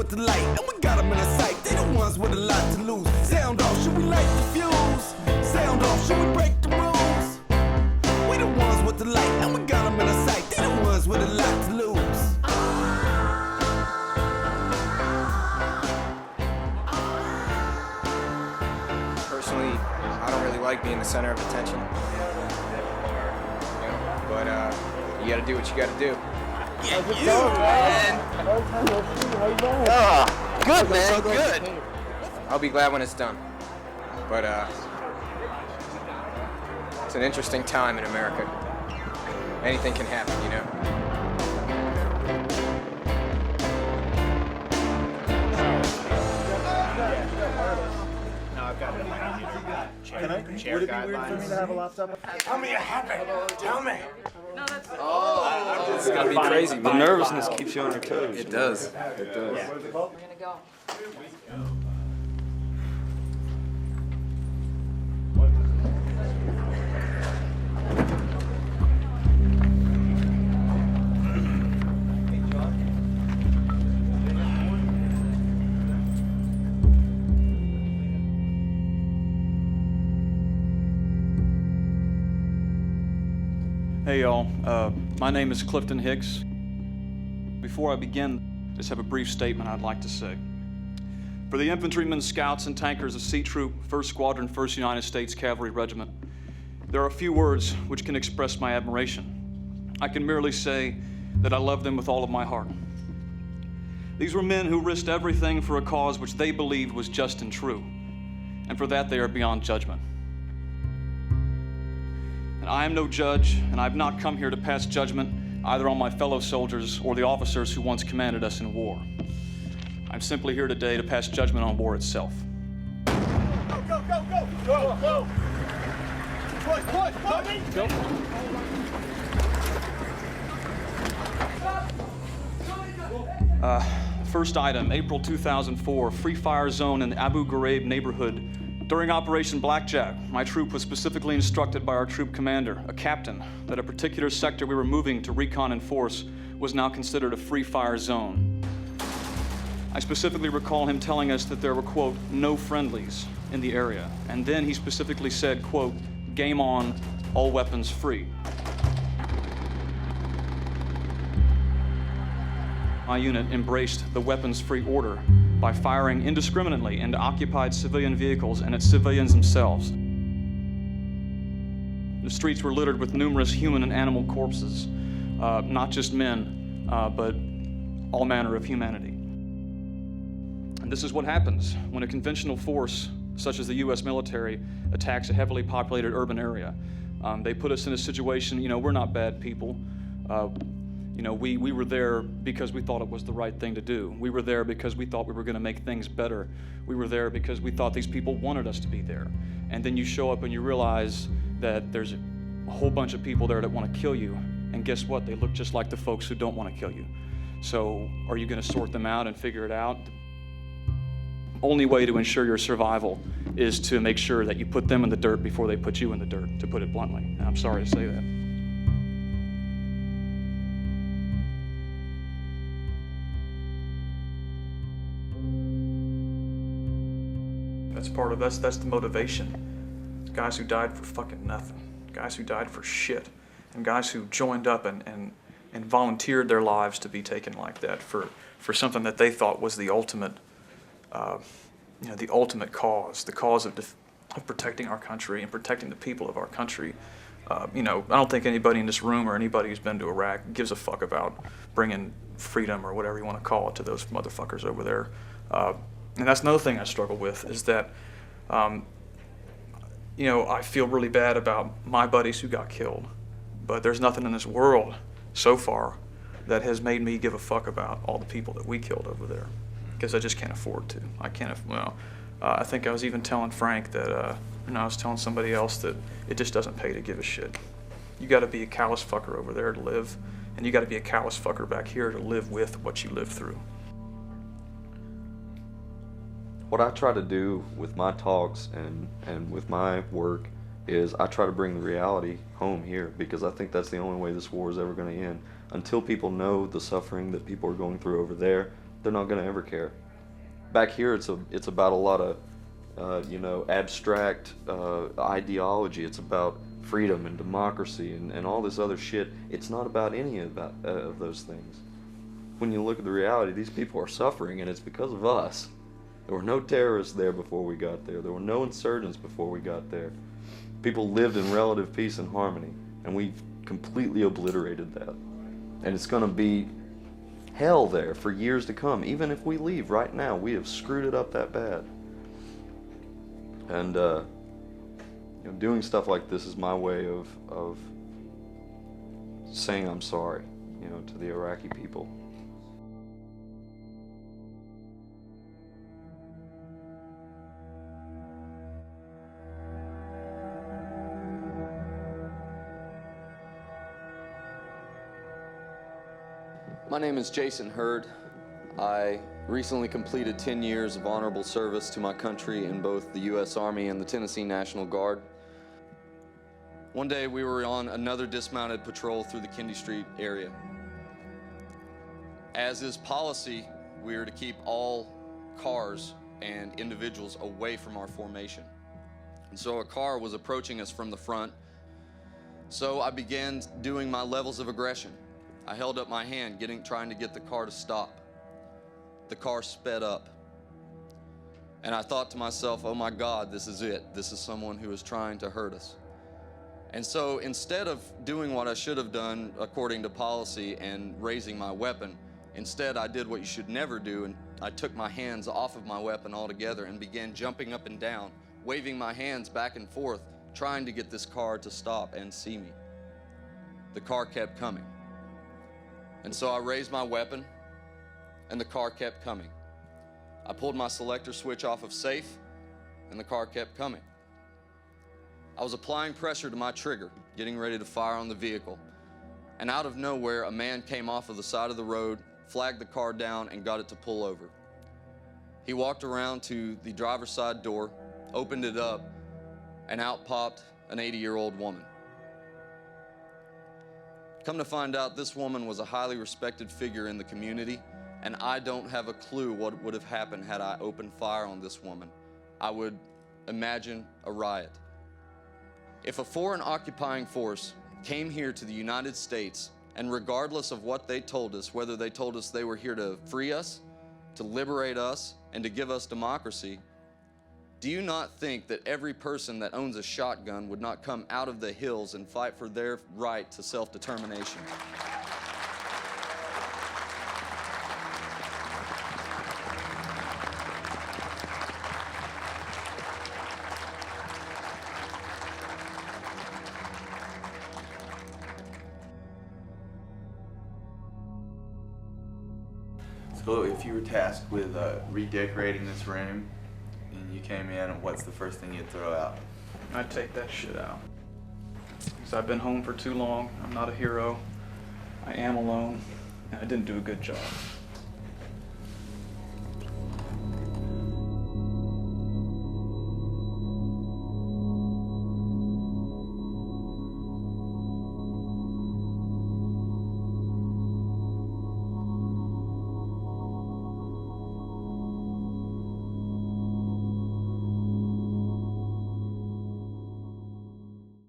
with the light, and we got them in our sight. They the ones with a lot to lose. Sound off, should we light the fuse? Sound off, should we break the rules? We the ones with the light, and we got them in our sight. They the ones with a lot to lose. Personally, I don't really like being the center of attention. You know, but you gotta do what you gotta do. Yeah, good, man, good. I'll be glad when it's done. But it's an interesting time in America. Anything can happen, you know. Would it be weird for me to have a laptop? Tell me you're happy. Tell me. It's gonna be crazy. The nervousness keeps you on your toes. It does. It does. We're gonna go. Hey y'all, my name is Clifton Hicks. Before I begin, I just have a brief statement I'd like to say. For the infantrymen, scouts, and tankers of C Troop, 1st Squadron, 1st United States Cavalry Regiment, there are a few words which can express my admiration. I can merely say that I love them with all of my heart. These were men who risked everything for a cause which they believed was just and true, and for that they are beyond judgment. And I am no judge, and I have not come here to pass judgment either on my fellow soldiers or the officers who once commanded us in war. I'm simply here today to pass judgment on war itself. Go, go, go, go! Go, go! Push, push, push! Go. First item, April 2004, Free Fire Zone in the Abu Ghraib neighborhood. During Operation Blackjack, my troop was specifically instructed by our troop commander, a captain, that a particular sector we were moving to recon enforce was now considered a free fire zone. I specifically recall him telling us that there were, quote, no friendlies in the area. And then he specifically said, quote, game on, all weapons free. My unit embraced the weapons-free order by firing indiscriminately into occupied civilian vehicles and at civilians themselves. The streets were littered with numerous human and animal corpses, not just men, but all manner of humanity. And this is what happens when a conventional force, such as the U.S. military, attacks a heavily populated urban area. They put us in a situation, you know, we're not bad people. You know, we were there because we thought it was the right thing to do. We were there because we thought we were going to make things better. We were there because we thought these people wanted us to be there. And then you show up and you realize that there's a whole bunch of people there that want to kill you. And guess what? They look just like the folks who don't want to kill you. So are you going to sort them out and figure it out? The only way to ensure your survival is to make sure that you put them in the dirt before they put you in the dirt, to put it bluntly. And I'm sorry to say that. That's part of that's the motivation. Guys who died for fucking nothing. Guys who died for shit. And guys who joined up and volunteered their lives to be taken like that for something that they thought was the ultimate, the ultimate cause, the cause of protecting our country and protecting the people of our country. I don't think anybody in this room or anybody who's been to Iraq gives a fuck about bringing freedom or whatever you want to call it to those motherfuckers over there. And that's another thing I struggle with is that, I feel really bad about my buddies who got killed, but there's nothing in this world so far that has made me give a fuck about all the people that we killed over there, because I just can't afford to. I can't, I think I was even telling Frank that, I was telling somebody else that it just doesn't pay to give a shit. You gotta be a callous fucker over there to live, and you gotta be a callous fucker back here to live with what you lived through. What I try to do with my talks and with my work is I try to bring the reality home here, because I think that's the only way this war is ever going to end. Until people know the suffering that people are going through over there, they're not going to ever care. Back here, it's about a lot of abstract ideology. It's about freedom and democracy and all this other shit. It's not about any of those things. When you look at the reality, these people are suffering, and it's because of us. There were no terrorists there before we got there. There were no insurgents before we got there. People lived in relative peace and harmony, and we've completely obliterated that. And it's going to be hell there for years to come. Even if we leave right now, we have screwed it up that bad. And doing stuff like this is my way of saying I'm sorry, to the Iraqi people. My name is Jason Hurd. I recently completed 10 years of honorable service to my country in both the U.S. Army and the Tennessee National Guard. One day we were on another dismounted patrol through the Kendi Street area. As is policy, we are to keep all cars and individuals away from our formation. And so a car was approaching us from the front. So I began doing my levels of aggression. I held up my hand, trying to get the car to stop. The car sped up. And I thought to myself, oh my God, this is it. This is someone who is trying to hurt us. And so instead of doing what I should have done according to policy and raising my weapon, instead I did what you should never do, and I took my hands off of my weapon altogether and began jumping up and down, waving my hands back and forth, trying to get this car to stop and see me. The car kept coming. And so I raised my weapon, and the car kept coming. I pulled my selector switch off of safe, and the car kept coming. I was applying pressure to my trigger, getting ready to fire on the vehicle. And out of nowhere, a man came off of the side of the road, flagged the car down, and got it to pull over. He walked around to the driver's side door, opened it up, and out popped an 80-year-old woman. Come to find out, this woman was a highly respected figure in the community, and I don't have a clue what would have happened had I opened fire on this woman. I would imagine a riot. If a foreign occupying force came here to the United States, and regardless of what they told us, whether they told us they were here to free us, to liberate us, and to give us democracy, do you not think that every person that owns a shotgun would not come out of the hills and fight for their right to self-determination? So if you were tasked with redecorating this room, and you came in, what's the first thing you'd throw out? I'd take that shit out. Because I've been home for too long. I'm not a hero. I am alone. And I didn't do a good job.